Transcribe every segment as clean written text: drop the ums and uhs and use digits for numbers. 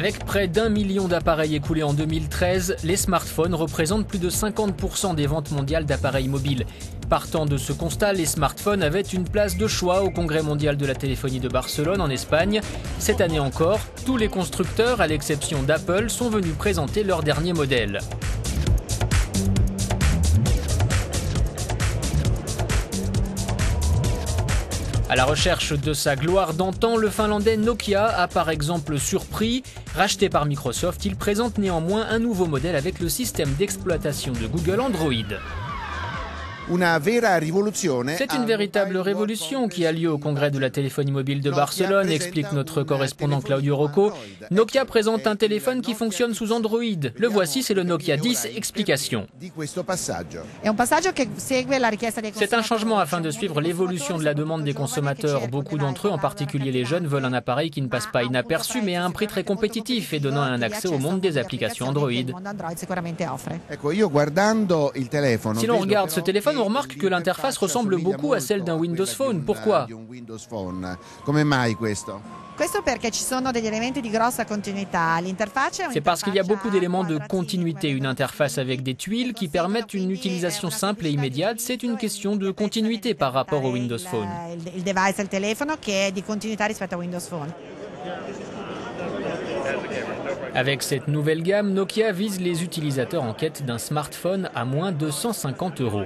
Avec près d'1 million d'appareils écoulés en 2013, les smartphones représentent plus de 50% des ventes mondiales d'appareils mobiles. Partant de ce constat, les smartphones avaient une place de choix au Congrès mondial de la téléphonie de Barcelone en Espagne. Cette année encore, tous les constructeurs, à l'exception d'Apple, sont venus présenter leur dernier modèle. À la recherche de sa gloire d'antan, le Finlandais Nokia a par exemple surpris. Racheté par Microsoft, il présente néanmoins un nouveau modèle avec le système d'exploitation de Google Android. C'est une véritable révolution qui a lieu au Congrès de la téléphonie mobile de Barcelone, explique notre correspondant Claudio Rocco. Nokia présente un téléphone qui fonctionne sous Android. Le voici, c'est le Nokia 10. Explication. C'est un changement afin de suivre l'évolution de la demande des consommateurs. Beaucoup d'entre eux, en particulier les jeunes, veulent un appareil qui ne passe pas inaperçu mais à un prix très compétitif et donnant un accès au monde des applications Android. Si l'on regarde ce téléphone, on remarque que l'interface ressemble beaucoup à celle d'un Windows Phone. Pourquoi ? C'est parce qu'il y a beaucoup d'éléments de continuité. Une interface avec des tuiles qui permettent une utilisation simple et immédiate. C'est une question de continuité par rapport au Windows Phone. Avec cette nouvelle gamme, Nokia vise les utilisateurs en quête d'un smartphone à moins de 150 €.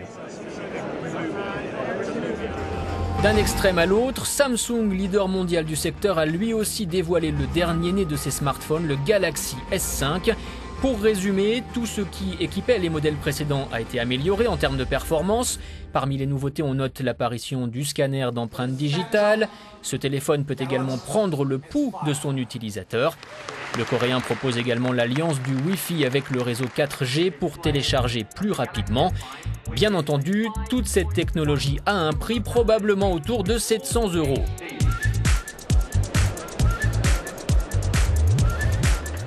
D'un extrême à l'autre, Samsung, leader mondial du secteur, a lui aussi dévoilé le dernier né de ses smartphones, le Galaxy S5. Pour résumer, tout ce qui équipait les modèles précédents a été amélioré en termes de performance. Parmi les nouveautés, on note l'apparition du scanner d'empreintes digitales. Ce téléphone peut également prendre le pouls de son utilisateur. Le Coréen propose également l'alliance du Wi-Fi avec le réseau 4G pour télécharger plus rapidement. Bien entendu, toute cette technologie a un prix probablement autour de 700 €.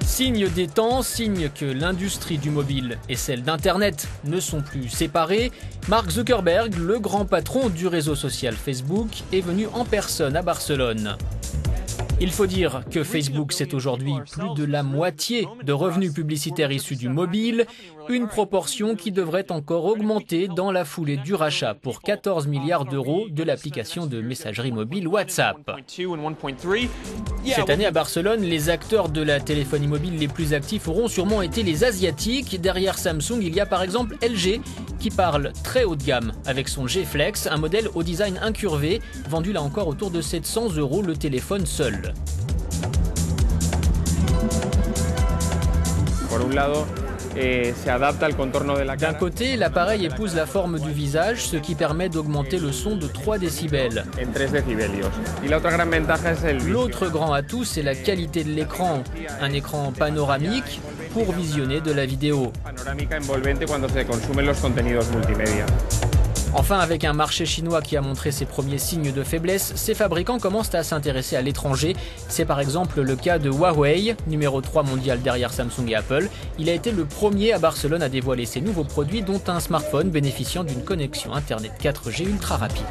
Signe des temps, signe que l'industrie du mobile et celle d'Internet ne sont plus séparées. Mark Zuckerberg, le grand patron du réseau social Facebook, est venu en personne à Barcelone. Il faut dire que Facebook, c'est aujourd'hui plus de la moitié de revenus publicitaires issus du mobile, une proportion qui devrait encore augmenter dans la foulée du rachat pour 14 milliards € de l'application de messagerie mobile WhatsApp. Cette année à Barcelone, les acteurs de la téléphonie mobile les plus actifs auront sûrement été les Asiatiques. Derrière Samsung, il y a par exemple LG qui parle très haut de gamme avec son G Flex, un modèle au design incurvé, vendu là encore autour de 700 € le téléphone seul. D'un côté, l'appareil épouse la forme du visage, ce qui permet d'augmenter le son de 3 décibels. L'autre grand atout, c'est la qualité de l'écran. Un écran panoramique pour visionner de la vidéo. Enfin, avec un marché chinois qui a montré ses premiers signes de faiblesse, ces fabricants commencent à s'intéresser à l'étranger. C'est par exemple le cas de Huawei, numéro 3 mondial derrière Samsung et Apple. Il a été le premier à Barcelone à dévoiler ses nouveaux produits, dont un smartphone bénéficiant d'une connexion Internet 4G ultra rapide.